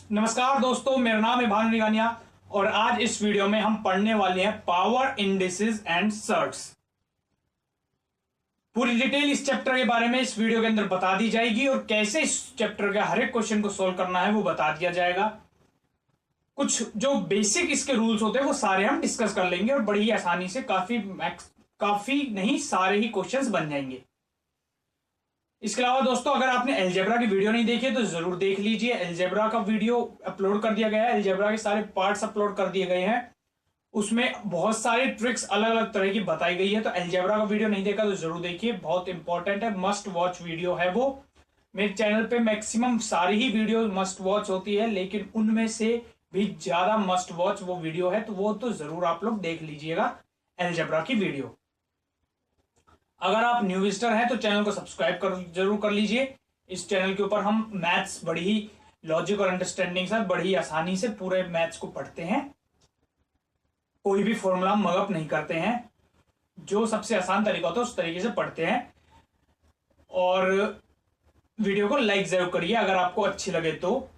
नमस्कार दोस्तों, मेरा नाम है भानु निगानिया और आज इस वीडियो में हम पढ़ने वाले हैं पावर इंडिसेस एंड सर्ट्स। पूरी डिटेल इस चैप्टर के बारे में इस वीडियो के अंदर बता दी जाएगी और कैसे इस चैप्टर के हर एक क्वेश्चन को सोल्व करना है वो बता दिया जाएगा। कुछ जो बेसिक इसके रूल्स होते हैं वो सारे हम डिस्कस कर लेंगे और बड़ी आसानी से काफी नहीं सारे ही क्वेश्चंस बन जाएंगे। इसके अलावा दोस्तों, अगर आपने अलजेब्रा की वीडियो नहीं देखी है तो जरूर देख लीजिए। अलजेब्रा का वीडियो अपलोड कर दिया गया है, अलजेब्रा के सारे पार्ट्स अपलोड कर दिए गए हैं। उसमें बहुत सारे ट्रिक्स अलग अलग तरह की बताई गई है, तो अलजेब्रा का वीडियो नहीं देखा तो जरूर देखिए, बहुत इंपॉर्टेंट है, मस्ट वॉच वीडियो है वो। मेरे चैनल पे मैक्सिमम सारी ही वीडियो मस्ट वॉच होती है, लेकिन उनमें से भी ज्यादा मस्ट वॉच वो वीडियो है, तो वो तो जरूर आप लोग देख लीजिएगा अलजेब्रा की वीडियो। अगर आप न्यू विजिटर हैं तो चैनल को सब्सक्राइब जरूर कर लीजिए। इस चैनल के ऊपर हम मैथ्स बड़ी ही लॉजिक और अंडरस्टैंडिंग से बड़ी ही आसानी से पूरे मैथ्स को पढ़ते हैं। कोई भी फॉर्मूला मगअप नहीं करते हैं, जो सबसे आसान तरीका होता है उस तरीके से पढ़ते हैं। और वीडियो को लाइक जरूर करिए अगर आपको अच्छी लगे तो।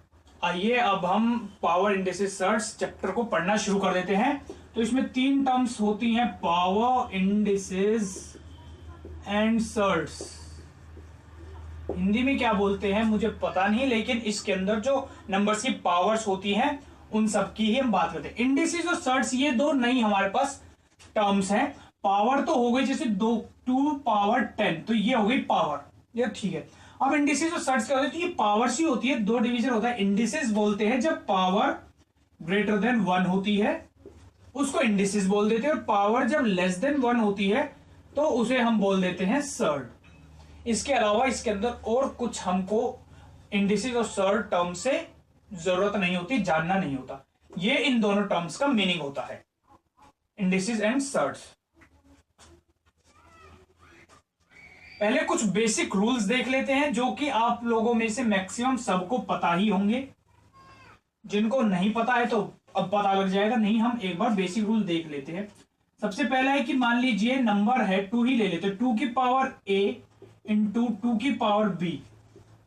आइए अब हम पावर इंडिसेस सर्ट्स चैप्टर को पढ़ना शुरू कर देते हैं। तो इसमें 3 टर्म्स होती हैं, power indices and surds. Hindi में क्या बोलते हैं मुझे पता नहीं, लेकिन इसके अंदर जो नंबर्स की पावर्स होती हैं उन सब की ही हम बात करते हैं। इंडिसेस और सर्ट्स ये दो नई हमारे पास टर्म्स हैं। पावर तो हो गई जैसे 2 पावर 10, तो ये हो गई पावर, ये ठीक है। अब इंडिसेस और सर्ट्स क्या होते हैं, तो ये पावर्स ही होती है, 2 डिवीजन होता है। इंडिसेस बोलते हैं जब पावर ग्रेटर देन 1 होती है, उसको इंडिसेस बोल देते हैं। और पावर जब लेस देन 1 होती है तो उसे हम बोल देते हैं सर्ट। इसके अलावा इसके अंदर और कुछ हमको इंडिसेस और सर्ट टर्म से जरूरत नहीं होती, जानना नहीं होता। ये इन दोनों टर्म्स का मीनिंग होता है, इंडिसेस एंड सर्ट्स। पहले कुछ बेसिक रूल्स देख लेते हैं जो कि आप लोगों में से मैक्सिमम सबको पता ही होंगे। जिनको नहीं पता है तो अब पता लग जाएगा, नहीं हम एक बार बेसिक रूल देख लेते हैं। सबसे पहला है कि मान लीजिए नंबर है 2 ही ले लेते, 2 की पावर a इंटू 2 की पावर b।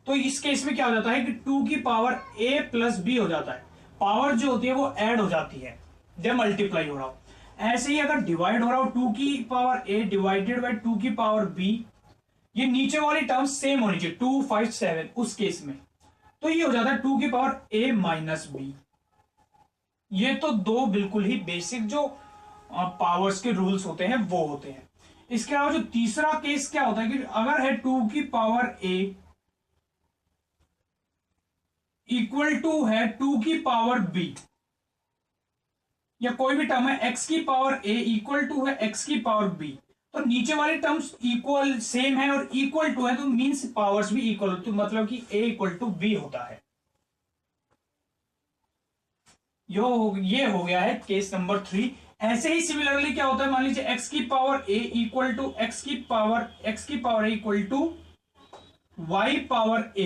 तो इस केस में क्या हो जाता है कि 2 की पावर a प्लस b हो जाता है। पावर जो होती है वो ऐड हो जाती है जब मल्टीप्लाई हो रहा हो। ऐसे ही अगर डिवाइड हो रहा हो 2 की पावर a डिवाइडेड बाई 2 की पावर b, ये नीचे वाली टर्म सेम होनी चाहिए, 2 5 7 उस केस में, तो ये हो जाता है 2 की पावर a माइनस b। ये तो 2 बिल्कुल ही बेसिक जो पावर्स के रूल्स होते हैं वो होते हैं। इसके अलावा जो तीसरा केस क्या होता है कि अगर है 2 की पावर a इक्वल टू है 2 की पावर b, या कोई भी टर्म है x की पावर a इक्वल टू है x की पावर b, तो नीचे वाले टर्म्स इक्वल सेम है और इक्वल टू है, तो मींस पावर्स भी इक्वल, तो मतलब कि a इक्वल टू b होता है। ये हो गया है केस नंबर 3। ऐसे ही सिमिलरली क्या होता है, मान लीजिए x की power a equal to x की power a equal to y power a।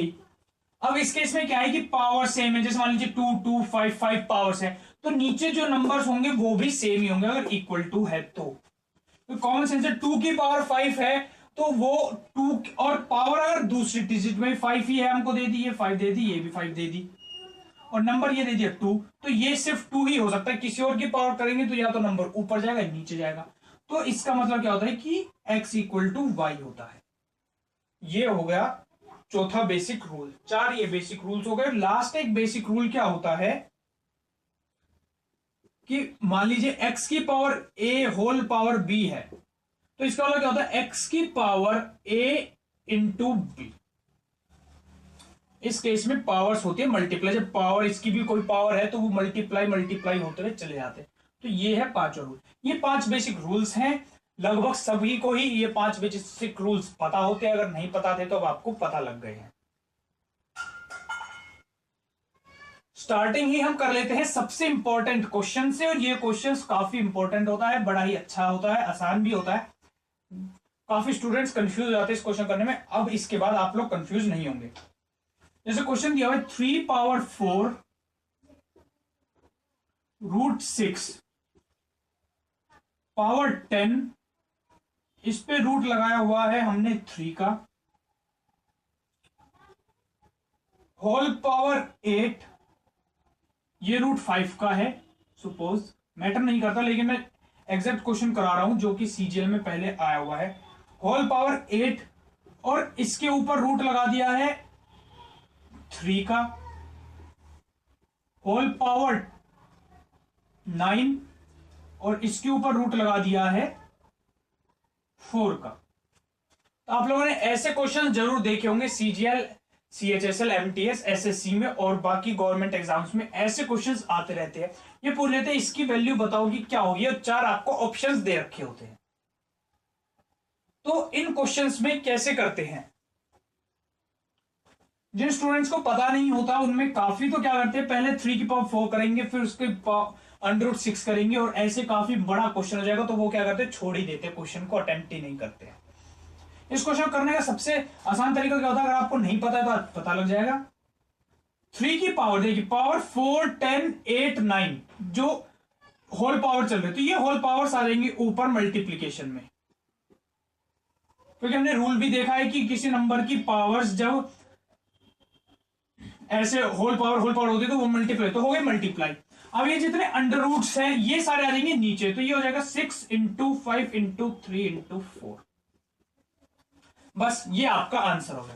अब इस केस में क्या है कि पावर सेम है, जैसे मान लीजिए 2 2 5 5 पावर्स है, तो नीचे जो नंबर्स होंगे वो भी सेम ही होंगे अगर इक्वल टू है तो कॉमन सेंस है। 2 की पावर 5 है तो वो 2, और पावर अगर दूसरी डिजिट में 5 ही है, हमको दे दी, ये 5 दे दी, ये भी 5 दे दी, और नंबर ये दे दिया 2, तो ये सिर्फ 2 ही हो सकता है। किसी और की पावर करेंगे तो या तो नंबर ऊपर जाएगा या नीचे जाएगा। तो इसका मतलब क्या होता है कि x इक्वल टू वाई होता है। ये हो गया चौथा बेसिक रूल। 4 ये बेसिक रूल्स हो गए। लास्ट एक बेसिक रूल क्या होता है कि मान लीजिए x की power a whole power b है, तो इसका मतलब क्या होता है x की पावर a इंटू b। इस केस में पावर्स होती है मल्टीप्लाई, जब पावर इसकी भी कोई पावर है तो वो मल्टीप्लाई होते हुए चले जाते हैं। तो ये है 5 रूल। ये 5 बेसिक रूल्स हैं। लगभग सभी को ही ये 5 बेसिक रूल्स पता होते हैं, अगर नहीं पता थे तो अब आपको पता लग गए हैं। स्टार्टिंग ही हम कर लेते हैं सबसे इंपॉर्टेंट क्वेश्चन से, और ये क्वेश्चन काफी इंपॉर्टेंट होता है, बड़ा ही अच्छा होता है, आसान भी होता है। काफी स्टूडेंट्स कंफ्यूज हो जाते हैं इस क्वेश्चन करने में। अब इसके बाद आप लोग कंफ्यूज नहीं होंगे। जैसे क्वेश्चन दिया हुआ है 3 पावर 4 रूट 6 पावर 10, इस पे रूट लगाया हुआ है हमने 3 का, होल पावर 8 ये रूट 5 का है सपोज, मैटर नहीं करता, लेकिन मैं एग्जैक्ट क्वेश्चन करा रहा हूं जो कि सीजीएल में पहले आया हुआ है। होल पावर 8 और इसके ऊपर रूट लगा दिया है 3 का, होल पावर 9 और इसके ऊपर रूट लगा दिया है 4 का। तो आप लोगों ने ऐसे क्वेश्चन जरूर देखे होंगे सीजीएल, सीएचएसएल, एमटीएस, एसएससी में और बाकी गवर्नमेंट एग्जाम्स में ऐसे क्वेश्चंस आते रहते हैं। ये पूछ लेते हैं इसकी वैल्यू बताओगी क्या होगी, और 4 आपको ऑप्शंस दे रखे होते हैं। तो इन क्वेश्चंस में कैसे करते हैं, जिन स्टूडेंट्स को पता नहीं होता उनमें काफी तो क्या करते हैं, पहले 3 की पावर 4 करेंगे, फिर उसके अंडर 6 करेंगे और ऐसे काफी बड़ा क्वेश्चन हो जाएगा, तो वो क्या करते हैं, छोड़ ही देते, क्वेश्चन को अटेम्प्ट ही नहीं करते हैं। इस क्वेश्चन करने का सबसे आसान तरीका क्या होता है, अगर आपको नहीं पता है तो पता लग जाएगा। 3 की पावर देखिए, पावर 4, 10, 8, 9 जो होल पावर चल रही है, तो ये होल पावर्स आ जाएंगे ऊपर मल्टीप्लीकेशन में, क्योंकि हमने रूल भी देखा है कि किसी नंबर की पावर्स जब ऐसे होल पावर होती है तो वो मल्टीप्लाई तो हो गए मल्टीप्लाई। अब ये जितने अंडर रूट्स हैं ये सारे आ जाएंगे नीचे, तो ये हो जाएगा 6 इंटू 5 इंटू 3 इंटू 4। बस ये आपका आंसर हो गया।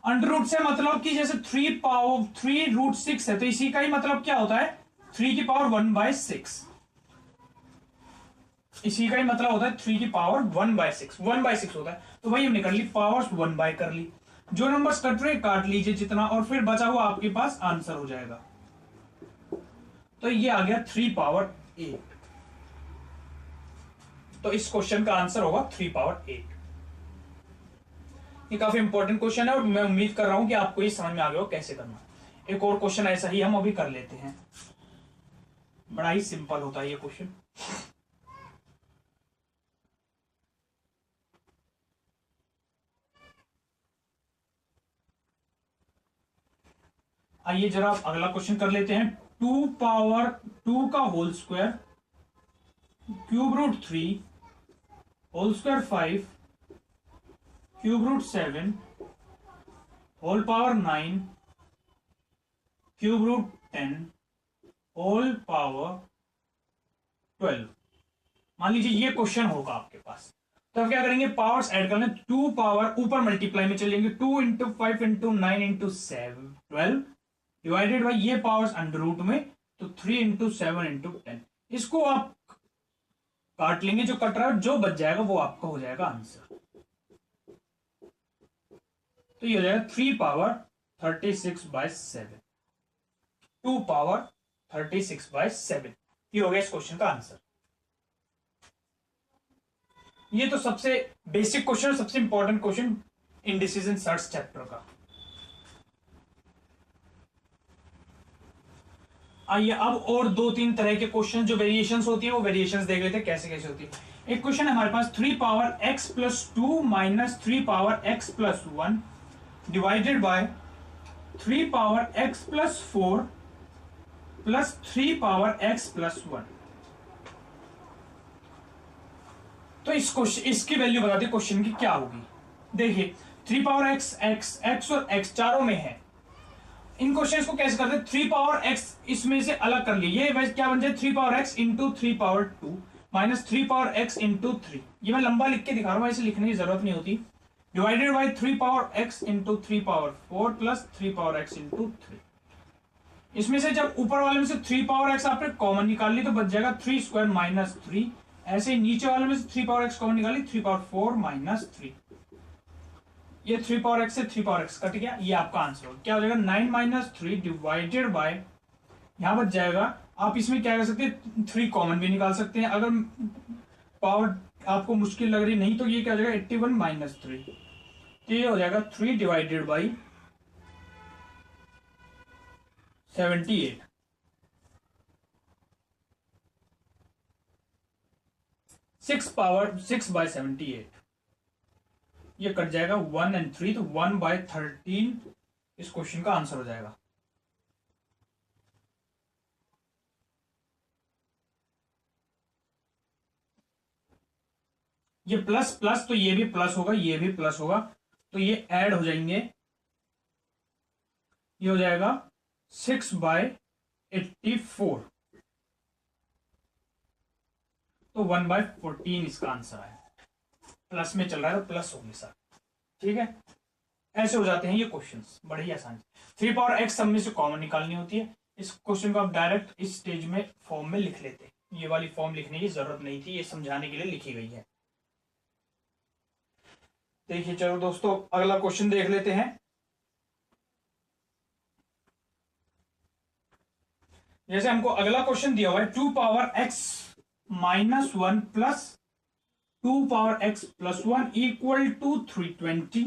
अंडर रूट से मतलब कि जैसे 3 पावर 3 रूट 6 है, तो इसी का ही मतलब क्या होता है, 3 की पावर 1/6। इसी का ही मतलब होता है 3 की पावर 1/6, 1/6 होता है। तो भाई हमने कर ली पावर्स 1 कर ली, जो नंबर्स कट रहे काट लीजिए जितना, और फिर बचा हुआ आपके पास आंसर हो जाएगा। तो ये आ गया 3 पावर 8। तो इस क्वेश्चन का आंसर होगा 3 पावर 8। ये काफी इंपॉर्टेंट क्वेश्चन है और मैं उम्मीद कर रहा हूं कि आपको ये समझ में आ गया हो कैसे करना। एक और क्वेश्चन ऐसा ही हम अभी कर लेते हैं, बड़ा ही सिंपल होता है ये क्वेश्चन। आइए जरा अगला क्वेश्चन कर लेते हैं। 2 पावर 2 का whole square cube root 3 whole square 5 cube root 7 whole power 9 cube root 10 whole power 12। मान लीजिए ये क्वेश्चन होगा आपके पास, तो क्या करेंगे, पावर्स ऐड कर लें। 2 पावर ऊपर मल्टीप्लाई में चलेंगे, 2 into 5 into 9 into 7 12 divided by ये पावर्स अंडर रूट में, तो 3 इंटू 7 इंटू 10। इसको आप काट लेंगे, जो कट रहा है जो बच जाएगा वो आपका हो जाएगा आंसर। तो ये हो जाएगा 3 पावर 36/7, 2 पावर 36/7। ये हो गया इस क्वेश्चन का आंसर। ये तो सबसे बेसिक क्वेश्चन, सबसे important question indices and search chapter का। आइए अब और 2-3 तरह के क्वेश्चन जो वेरिएशंस होती है वो वेरिएशंस देख लेते हैं कैसे कैसे होती है। एक क्वेश्चन है हमारे पास, 3 power x plus 2 minus 3 power x plus 1 divided by 3 power x plus 4 plus 3 power x plus 1। तो इस क्वेश्चन इसकी वैल्यू बता दी क्वेश्चन की क्या होगी। देखिए 3 पावर x और x चारों में है। इन क्वेश्चंस को कैसे करते हैं, 3 पावर x इसमें से अलग कर लिए, ये क्या बन जाए 3 power x into 3 power 2 minus 3 power x into 3। ये मैं लंबा लिख के दिखा रहा हूं, ऐसे लिखने की जरूरत नहीं होती। Divided by 3 power x into 3 power 4 plus 3 power x into 3। इसमें से जब ऊपर वाले में से 3 पावर x आपने कॉमन निकाल ली तो बच जाएगा 3 स्क्वायर माइनस 3। ऐसे ही नीचे वाले में से 3 पावर x कॉमन निकाली, 3 पावर 4 माइनस 3। ये 3 पावर x से 3 पावर x कट गया, ये आपका आंसर हो क्या हो जाएगा 9 माइनस 3 डिवाइडेड बाय, यहां बच जाएगा। आप इसमें क्या कर सकते हैं, 3 कॉमन भी निकाल सकते हैं, अगर पावर आपको मुश्किल लग रही नहीं तो ये क्या हो जाएगा 81 माइनस 3, तो ये हो जाएगा 3 डिवाइडेड बाई 78। 6 पावर 6/78, ये कट जाएगा 1 और 3, तो 1/13 इस क्वेश्चन का आंसर हो जाएगा। ये प्लस प्लस तो ये भी प्लस होगा, ये भी प्लस होगा, तो ये ऐड हो जाएंगे, ये हो जाएगा 6/13 84। तो 1/14 इसका आंसर है। प्लस में चल रहा है तो प्लस होंगे सर, ठीक है। ऐसे हो जाते हैं ये क्वेश्चंस, बड़ी आसान। 3 पावर x सब में से कॉमन निकालनी होती है। इस क्वेश्चन को आप डायरेक्ट इस स्टेज में फॉर्म में लिख लेते। ये वाली फॉर्म लिखने की जरूरत नहीं थी, ये समझाने के लिए लिखी गई है। देखिए चलो दोस्तों, अगला क्वेश्चन देख लेते हैं। जैसे हमको अगला क्वेश्चन दिया हुआ है 2 power x -1 plus 2 power x plus 1 equal to 320।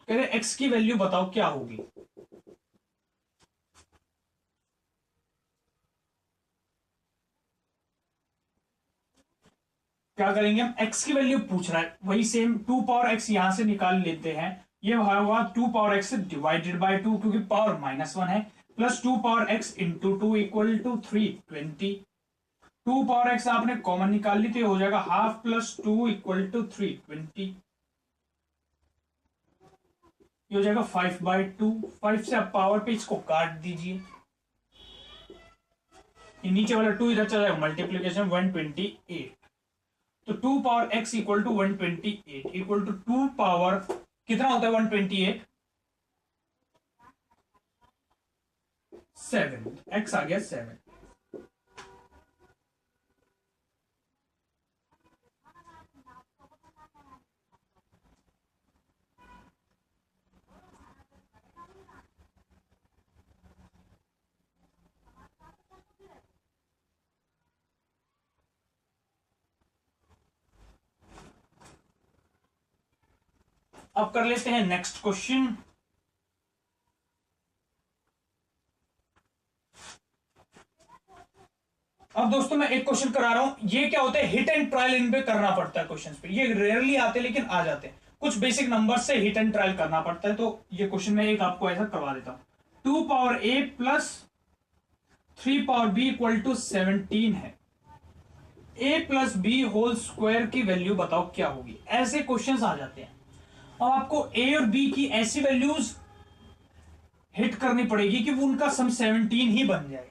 कह रहे x की वैल्यू बताओ क्या होगी। क्या करेंगे हम, x की वैल्यू पूछ रहा है, वही सेम 2 पावर x यहां से निकाल लेते हैं। ये होगा 2 पावर x डिवाइडेड बाय 2, क्योंकि पावर -1 है, plus 2 power x into 2 equal to 320। 2 power x आपने कॉमन निकाल ली तो ये हो जाएगा हाफ प्लस 2 इक्वल टू 320। ये हो जाएगा 5/2। 5 से आप पावर पे इसको काट दीजिए, ये नीचे वाला 2 इधर चला जाएगा, मल्टीप्लीकेशन 128। तो 2 power x equal to 128 equal to 2 power कितना होता है 128 7। x आ गया 7। अब कर लेते हैं नेक्स्ट क्वेश्चन। अब दोस्तों मैं एक क्वेश्चन करा रहा हूं, ये क्या होता है, हिट एंड ट्रायल इन पे करना पड़ता है क्वेश्चंस पे। ये रेयरली आते हैं लेकिन आ जाते हैं। कुछ बेसिक नंबर से हिट एंड ट्रायल करना पड़ता है, तो ये क्वेश्चन मैं एक आपको ऐसा करवा देता हूं। 2 power a plus 3 power b equal to 17 है। a plus b whole square की वैल्यू बताओ क्या होगी। ऐसे क्वेश्चंस आ जाते हैं। अब आपको a और b की ऐसी वैल्यूज हिट करनी पड़ेगी कि वो उनका सम 17 ही बन जाए।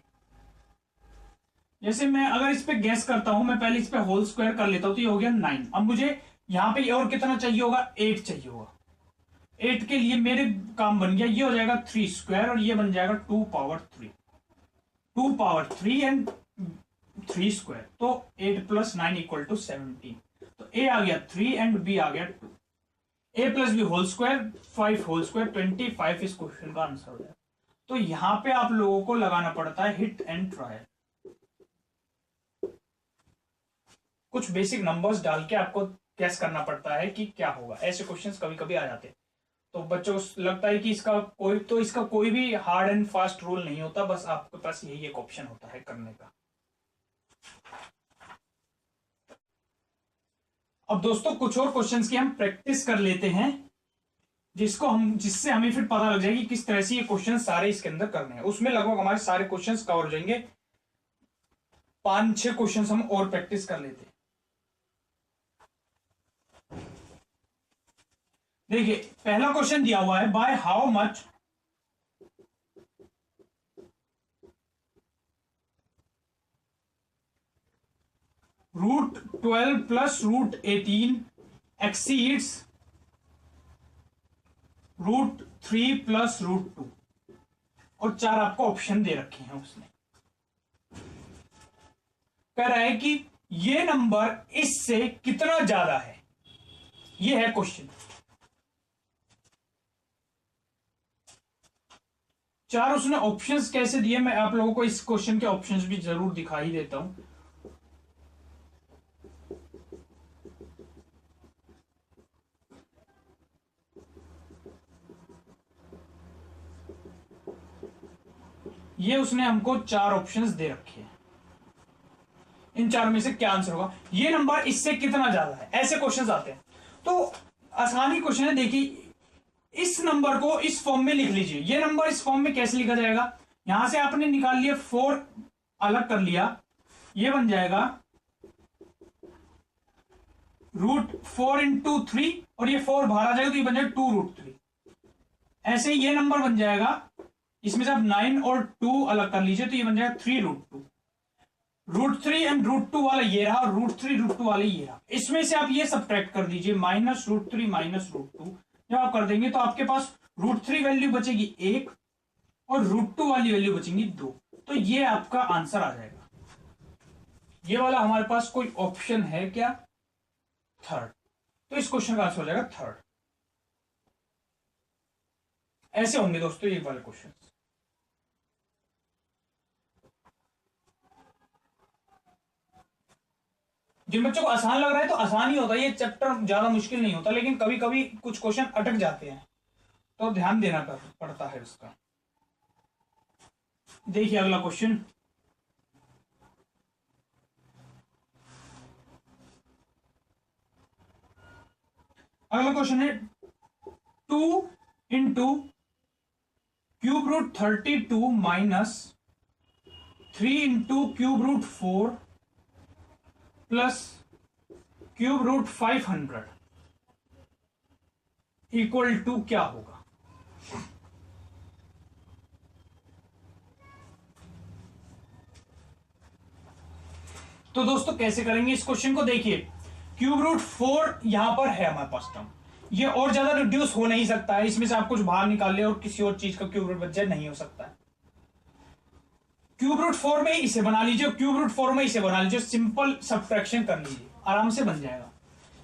जैसे मैं अगर इस पे गैस करता हूं, मैं पहले इस पे होल स्क्वायर कर लेता हूं, तो ये हो गया 9। अब मुझे यहां पे और कितना चाहिए होगा, 8 चाहिए होगा। 8 के लिए मेरे काम बन गया, ये हो जाएगा 3 स्क्वायर और ये बन जाएगा 2 पावर 3। 2 पावर 3 एंड 3 स्क्वायर, तो 8 प्लस 9 इक्वल टू 17। तो a आ गया 3 एंड b आ गया 2। a plus b whole square 5 whole square 25 इस क्वेश्चन का आंसर हो जाएगा। तो यहां पे आप लोगों को लगाना पड़ता है हिट एंड ट्रायल। कुछ बेसिक नंबर्स डाल के आपको गैस करना पड़ता है कि क्या होगा। ऐसे क्वेश्चंस कभी कभी आ जाते हैं। तो बच्चों लगता है कि इसका कोई भी हार्ड एंड फास्ट रूल नहीं होता, बस आपके पास यही एक ऑप्शन होता है करने का। अब दोस्तों कुछ और क्वेश्चंस की हम प्रैक्टिस कर लेते हैं, जिससे हमें फिर पता लग जाएगी किस तरह से ये क्वेश्चन सारे इसके अंदर करने हैं। उसमें लगभग हमारे सारे क्वेश्चंस कवर हो जाएंगे। 5-6 क्वेश्चंस हम और प्रैक्टिस कर लेते हैं। देखिए पहला क्वेश्चन दिया हुआ है, by how much √12 plus √18 exceeds √3 plus √2। और 4 आपको ऑप्शन दे रखे हैं उसने। कह रहा है कि ये नंबर इससे कितना ज्यादा है, ये है क्वेश्चन। 4 उसने ऑप्शंस कैसे दिए, मैं आप लोगों को इस क्वेश्चन के ऑप्शंस भी जरूर दिखा ही देता हूं। ये उसने हमको 4 ऑप्शंस दे रखे हैं। इन 4 में से क्या आंसर होगा, ये नंबर इससे कितना ज्यादा है, ऐसे क्वेश्चंस आते हैं। तो आसानी क्वेश्चन है। देखिए इस नंबर को इस फॉर्म में लिख लीजिए। ये नंबर इस फॉर्म में कैसे लिखा जाएगा, यहां से आपने निकाल लिया 4 अलग कर लिया, ये बन जाएगा √4 इंटू 3 और ये 4 बाहर आ जाएगा तो ये बन जाएगा 2 √3। ऐसे ही ये नंबर बन जाएगा इसमें से आप 9 और 2 अलग कर लीजिए तो ये बन जाएगा 3√2। √3 एंड √2 वाला ये रहा और √3 √2 वाला ये रहा। इसमें से आप ये सब्ट्रैक्ट कर दीजिए -√3 -√2। जब आप कर देंगे तो आपके पास √3 वैल्यू बचेगी 1 और √2 वाली वैल्यू बचेंगी 2। तो ये आपका आंसर आ जाएगा। ये वाला हमारे पास कोई ऑप्शन है क्या? थर्ड। तो इस क्वेश्चन का आंसर हो जाएगा थर्ड। ऐसे होंगे दोस्तों ये वाले क्वेश्चन। जिन बच्चों को आसान लग रहा है तो आसान ही होता है, ये चैप्टर ज्यादा मुश्किल नहीं होता, लेकिन कभी कभी कुछ क्वेश्चन अटक जाते हैं तो ध्यान देना पड़ता है उसका। देखिए अगला क्वेश्चन। अगला क्वेश्चन है 2 into √32 minus 3 into √4 plus √500 equal to क्या होगा? तो दोस्तों कैसे करेंगे इस क्वेश्चन को? देखिए √4 यहां पर है हमारे पास टर्म, ये और ज्यादा रिड्यूस हो नहीं सकता है। इसमें से आप कुछ बाहर निकाल ले और किसी और चीज का क्यूब रूट बच जाए, नहीं हो सकता है। √4 में इसे बना लीजिए, √4 में इसे बना लीजिए, सिंपल सब्ट्रैक्शन कर लीजिए, आराम से बन जाएगा।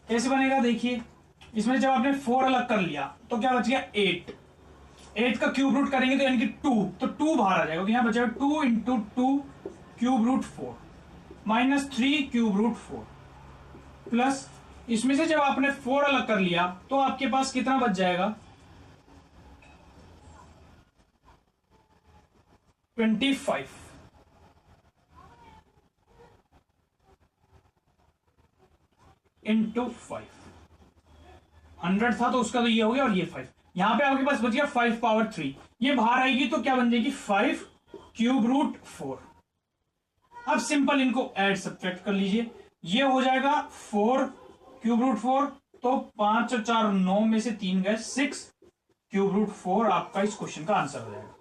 कैसे बनेगा? देखिए इसमें जब आपने 4 अलग कर लिया तो क्या बच गया? 8 का क्यूब रूट करेंगे तो यानी कि 2, तो 2 बाहर आ जाएगा, तो यहां बचेगा 2 इंटू 2 √4 माइनस 3 √4 प्लस इसमें से जब आपने 4 अलग कर लिया तो आपके पास कितना बच जाएगा? 25 इंटू 5। 100 था तो उसका तो ये हो गया और ये 5। यहां पे आपके पास बच गया 5 पावर 3। ये बाहर आएगी तो क्या बन जाएगी? 5 √4। अब सिंपल इनको ऐड सब्ट्रैक्ट कर लीजिए, ये हो जाएगा 4 √4, तो 5 और 4 9 में से 3 गए, 6 √4 आपका इस क्वेश्चन का आंसर हो जाएगा।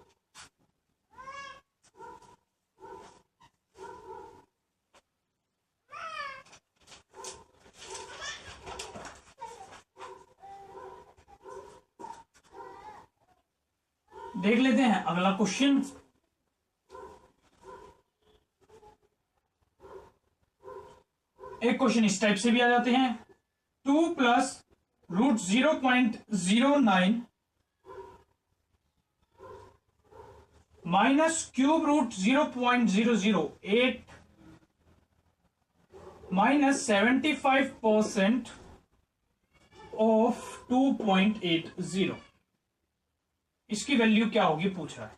देख लेते हैं अगला क्वेश्चन। एक क्वेश्चन इस टाइप से भी आ जाते हैं। 2 प्लस √0.09 माइनस √0.008 माइनस 75% ऑफ 2.80, इसकी वैल्यू क्या होगी पूछ रहा है।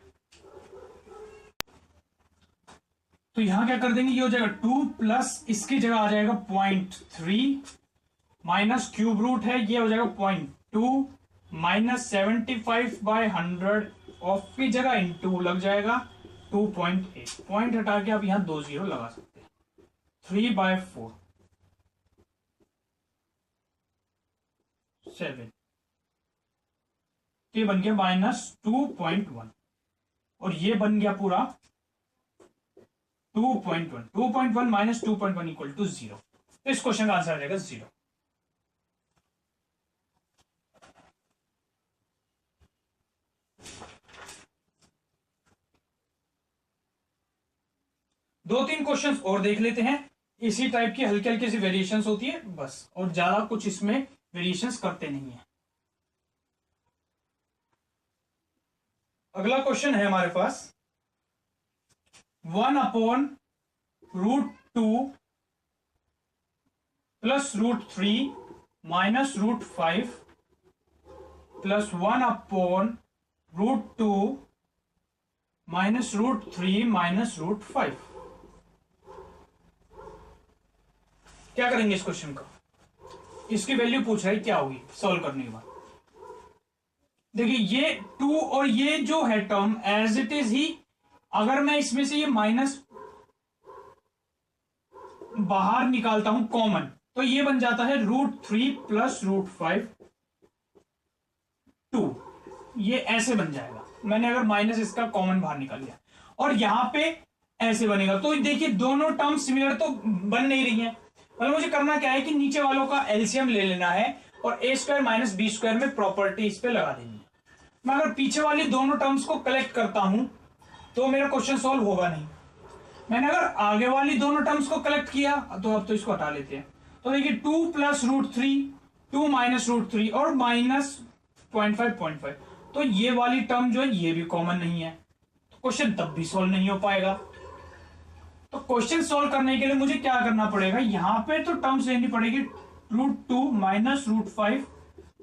तो यहां क्या कर देंगे? ये हो जाएगा 2 प्लस इसकी जगह आ जाएगा 0.3 माइनस क्यूब रूट है, ये हो जाएगा 0.2 माइनस 75/100 ऑफ की जगह इंटू लग जाएगा 2.8। पॉइंट हटा के आप यहां 2 0 लगा सकते हैं। 3/4 7, ये बन गया -2.1 और ये बन गया पूरा 2.1। 2.1 माइनस 2.1 इक्वल टू 0। तो इस क्वेश्चन का आंसर आ जाएगा 0। दो तीन क्वेश्चंस और देख लेते हैं। इसी टाइप की हल्की हल्की सी वेरिएशंस होती है बस, और ज्यादा कुछ इसमें वेरिएशंस करते नहीं है। अगला क्वेश्चन है हमारे पास 1/√2 plus √3 minus √5 plus 1/√2 minus √3 minus √5। क्या करेंगे इस क्वेश्चन का? इसकी वैल्यू पूछ रहा है क्या होगी सॉल्व करने के बाद। देखिए ये 2 और ये जो है टर्म एज इट इज ही, अगर मैं इसमें से ये माइनस बाहर निकालता हूं कॉमन तो ये बन जाता है √3 प्लस √5 2, ये ऐसे बन जाएगा। मैंने अगर माइनस इसका कॉमन बाहर निकाल लिया और यहां पे ऐसे बनेगा, तो देखिए दोनों टर्म सिमिलर तो बन नहीं रही है। मतलब मुझे करना क्या है कि नीचे वालों का एलसीएम ले लेना है और ए स्क्वायर माइनस बी स्क्वायर में प्रॉपर्टी इस पे लगा देनी है। मैं अगर पीछे वाली दोनों टर्म्स को कलेक्ट करता हूं तो मेरा क्वेश्चन सॉल्व होगा नहीं। मैंने अगर आगे वाली दोनों टर्म्स को कलेक्ट किया तो अब तो इसको हटा लेते हैं। तो देखिए 2 प्लस √3, 2 माइनस √3 और माइनस 0.5, तो ये वाली टर्म जो है ये भी कॉमन नहीं है, तो क्वेश्चन तब भी सॉल्व नहीं हो पाएगा। तो क्वेश्चन सॉल्व करने के लिए मुझे क्या करना पड़ेगा, यहां पे तो टर्म्स लेनी पड़ेगी √2 माइनस √5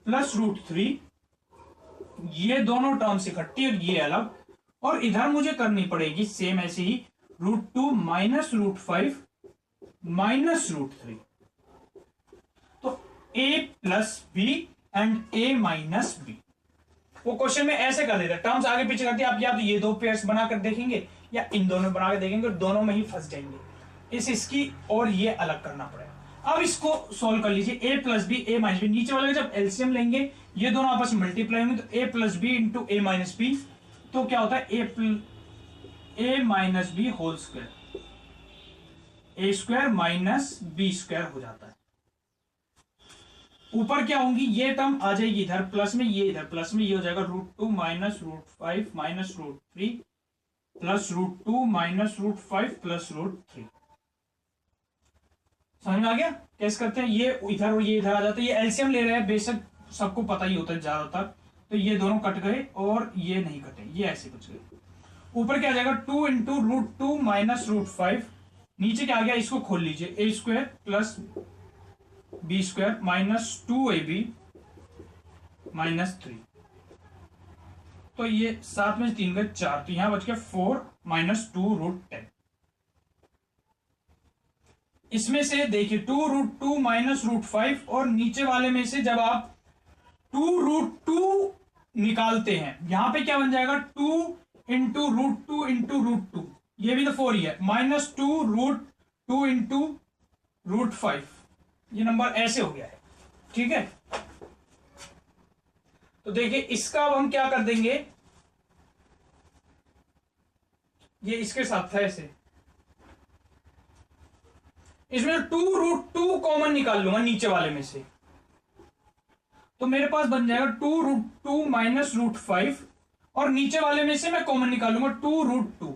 प्लस √3, ये दोनों टर्म्स इकट्ठी और ये अलग, और इधर मुझे करनी पड़ेगी सेम ऐसे ही √2 माइनस √5 माइनस √3। तो a plus b and a minus b, वो क्वेश्चन में ऐसे कर देते हैं, टर्म्स आगे पीछे करते हैं। आप या तो ये दो पेयर्स बनाकर देखेंगे या इन दोनों बना के देखेंगे और दोनों में ही फंस जाएंगे। इसकी और ये अलग करना पड़ेगा। अब इसको सॉल्व कर लीजिए, a plus b a minus b, नीचे वाले जब एलसीएम लेंगे ये दोनों आपस में मल्टीप्लाई होंगे, तो a plus b into a minus b, तो क्या होता है a minus b whole square, a square minus b square हो जाता है। ऊपर क्या होंगी, ये टर्म आ जाएगी इधर प्लस में, ये इधर प्लस में, ये हो जाएगा √2 minus √5 minus √3 plus √2 minus √5 plus √3। समझ में आ गया कैसे करते हैं, ये इधर और ये इधर आ जाता है। ये एलसीएम ले रहे हैं, बेशक सबको पता ही होता है ज्यादातर, तो ये दोनों कट गए और ये नहीं कटे, ये ऐसे कुछ गए। ऊपर क्या आ जाएगा 2 इंटू √2 माइनस √5, नीचे क्या आ गया इसको खोल लीजिए, a square plus b square minus 2ab minus 3, तो ये 7 में 3 गए 4, तो यहां बच गया 4 माइनस 2√10। इसमें से देखिए 2√2 माइनस √5 और नीचे वाले में से जब आप 2√2 निकालते हैं, यहां पे क्या बन जाएगा 2 इंटू √2 इंटू √2, ये भी तो 4 ही है, माइनस 2√2 इंटू √5, ये नंबर ऐसे हो गया है। ठीक है, तो देखिए इसका अब हम क्या कर देंगे, ये इसके साथ था ऐसे, इसमें 2√2 कॉमन निकाल लूंगा नीचे वाले में से, तो मेरे पास बन जाएगा 2√2 माइनस √5 और नीचे वाले में से मैं कॉमन निकालूंगा 2√2,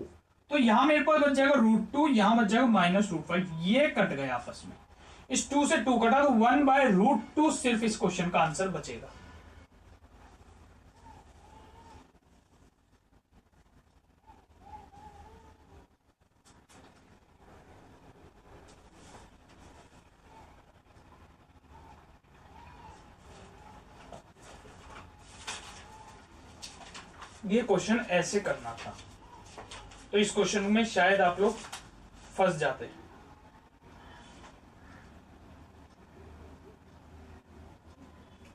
तो यहां मेरे पास बच जाएगा √2, यहां बच जाएगा माइनस √5, ये कट गए आपस में, इस 2 से 2 कटा तो 1/√2 सिर्फ इस क्वेश्चन का आंसर बचेगा। ये क्वेश्चन ऐसे करना था, तो इस क्वेश्चन में शायद आप लोग फंस जाते हैं।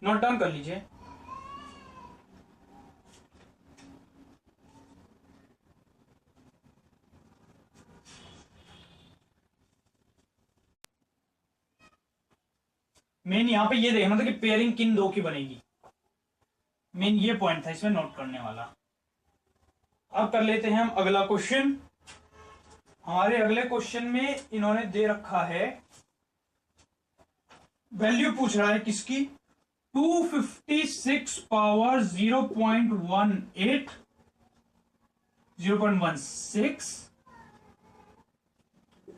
नोट डाउन कर लीजिए। मेन यहां पे ये देखना था कि पेयरिंग किन दो की बनेगी, मेन ये पॉइंट था इसमें नोट करने वाला। अब कर लेते हैं हम अगला क्वेश्चन। हमारे अगले क्वेश्चन में इन्होंने दे रखा है, वैल्यू पूछ रहा है किसकी, 256 पावर 0.16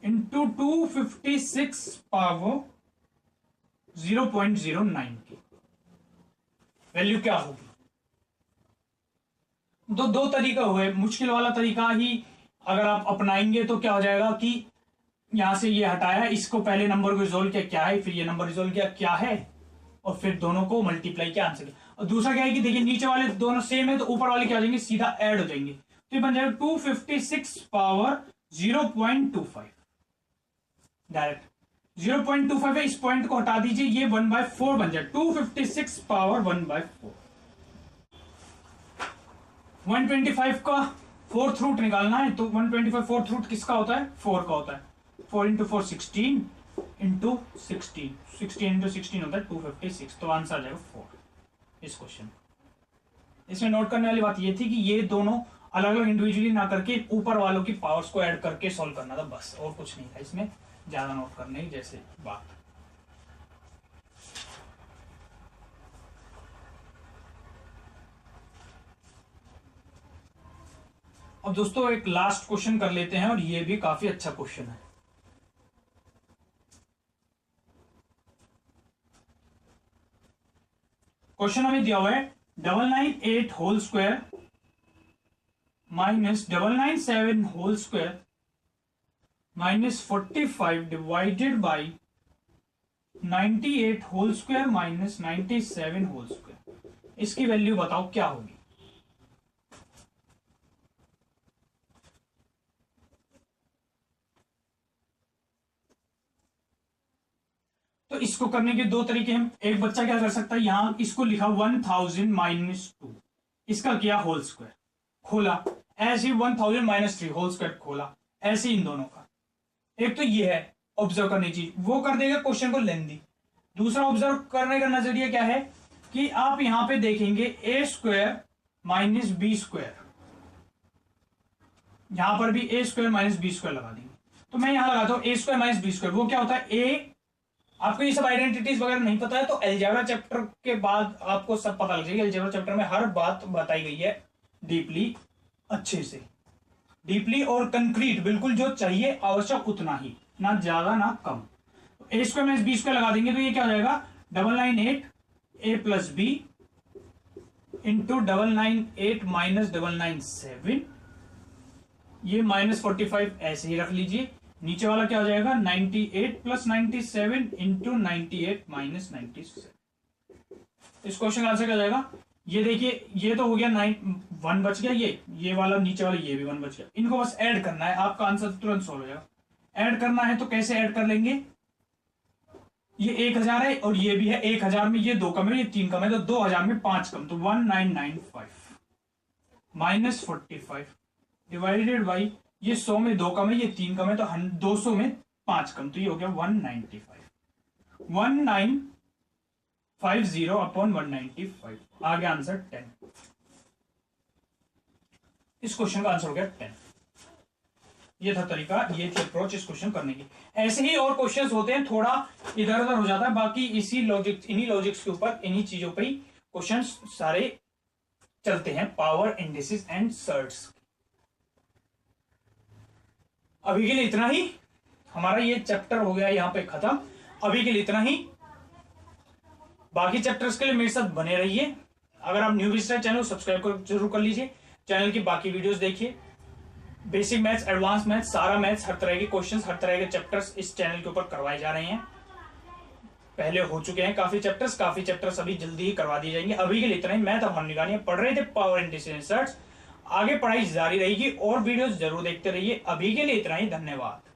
इंटू 256 पावर 0.09 की वैल्यू क्या होगी। दो तरीका हुए, मुश्किल वाला तरीका ही अगर आप अपनाएंगे तो क्या हो जाएगा कि यहां से ये हटाया, इसको पहले नंबर को रिजोल्व किया क्या है, फिर ये नंबर रिजोल्व किया क्या है, और फिर दोनों को मल्टीप्लाई किया आंसर किया। और दूसरा क्या है कि देखिए नीचे वाले दोनों सेम है तो ऊपर वाले क्या हो जाएंगे, सीधा ऐड हो जाएंगे, तो ये बन जाएगा 256 पावर 0.25 डायरेक्ट 0.25 है, इस पॉइंट को हटा दीजिए, ये 1/4 बन जाए, 256 पावर 1/4। 125 का फोर्थ रूट निकालना है, तो 125 फोर्थ रूट किसका होता है, 4 का होता है, 4 इंटू 4 16 इंटू 16 इंटू 16 होता है 256, तो आंसर आ जाएगा 4 इस क्वेश्चन। इसमें नोट करने वाली बात ये थी कि ये दोनों अलग अलग इंडिविजुअली ना करके ऊपर वालों की पावर्स को ऐड करके सॉल्व करना था बस, और कुछ नहीं था इसमें ज्यादा नोट करने की जैसे बात। अब दोस्तों एक लास्ट क्वेश्चन कर लेते हैं और ये भी काफी अच्छा क्वेश्चन है। क्वेश्चन हमें दिया हुआ है 998 whole square minus 997 whole square minus 45 divided by 98 whole square minus 97 whole square. इसकी वैल्यू बताओ क्या होगी। तो इसको करने के दो तरीके हैं। एक बच्चा क्या कर सकता है, यहां इसको लिखा 1000 माइनस 2, इसका किया होल स्क्वायर, खोला, ऐसे 1000 माइनस 3 होल स्क्वायर खोला, ऐसे इन दोनों का। एक तो ये है ऑब्जर्व करने की चीज, वो कर देगा क्वेश्चन को लेंदी। दूसरा ऑब्जर्व करने का नजरिया क्या है कि आप यहां पे देखेंगे ए स्क्वायर माइनस बी स्क्वायर, यहां पर भी ए स्क्वायर माइनस बी स्क्वायर लगा देंगे। तो मैं यहां लगाता हूं ए स्क्वायर माइनस बी स्क्वायर, वो क्या होता है ए। आपको ये सब आइडेंटिटीज वगैरह नहीं पता है तो अलजेब्रा चैप्टर के बाद आपको सब पता लग जाएगी। अलजेब्रा चैप्टर में हर बात बताई गई है डीपली, अच्छे से डीपली और कंक्रीट, बिल्कुल जो चाहिए आवश्यक उतना ही, ना ज्यादा ना कम। ए स्क्वायर माइनस बी स्क्वायर लगा देंगे तो ये क्या हो जाएगा 998 ए प्लस बी इंटू 998 माइनस 997, ये माइनस 45 ऐसे ही रख लीजिए। नीचे वाला क्या हो जाएगा 98 प्लस 97 इंटू 98 माइनस 97। इस क्वेश्चन का आंसर क्या जाएगा, ये देखिए ये तो हो गया 1 बच गया, ये वाला नीचे वाला ये भी 1 बच गया। इनको बस ऐड करना है, आपका आंसर तुरंत सॉल्व हो जाएगा। ऐड करना है तो कैसे ऐड कर लेंगे, ये 1000 है और ये भी है 1000 में ये 2 कम है, ये 3 कम है, तो 2000 में 5 कम, तो 1995 माइनस 45 डिवाइडेड बाई ये 100 में 2 कम है, ये 3 कम है, तो 200 में 5 कम, तो ये हो गया 195, 1950 अपॉन 195, आ गया आंसर 10। इस क्वेश्चन का आंसर हो गया 10। ये था तरीका, ये थी अप्रोच इस क्वेश्चन करने की। ऐसे ही और क्वेश्चंस होते हैं, थोड़ा इधर उधर हो जाता है, बाकी इन्हीं लॉजिक्स के ऊपर, इन्हीं चीजों पर ही क्वेश्चंस सारे चलते हैं, पावर, इंडिसेस एंड सर्ट्स। अभी के लिए इतना ही, हमारा ये चैप्टर हो गया यहां पे खत्म। अभी के लिए इतना ही, बाकी चैप्टर्स के लिए मेरे साथ बने रहिए। अगर आप न्यू विजिटर चैनल सब्सक्राइब जरूर कर लीजिए, चैनल की बाकी वीडियोस देखिए। बेसिक मैथ्स, एडवांस मैथ्स, सारा मैथ्स, हर तरह के क्वेश्चंस, हर तरह के चैप्टर्स इस चैनल के ऊपर करवाए जा रहे हैं। पहले हो चुके हैं काफी चैप्टर्स अभी जल्दी ही करवा दिए जाएंगे। अभी के लिए इतना ही। मैं तो हम निगानियां पढ़ रहे थे पावर इंडिसेस, आगे पढ़ाई जारी रहेगी और वीडियोस जरूर देखते रहिए। अभी के लिए इतना ही, धन्यवाद।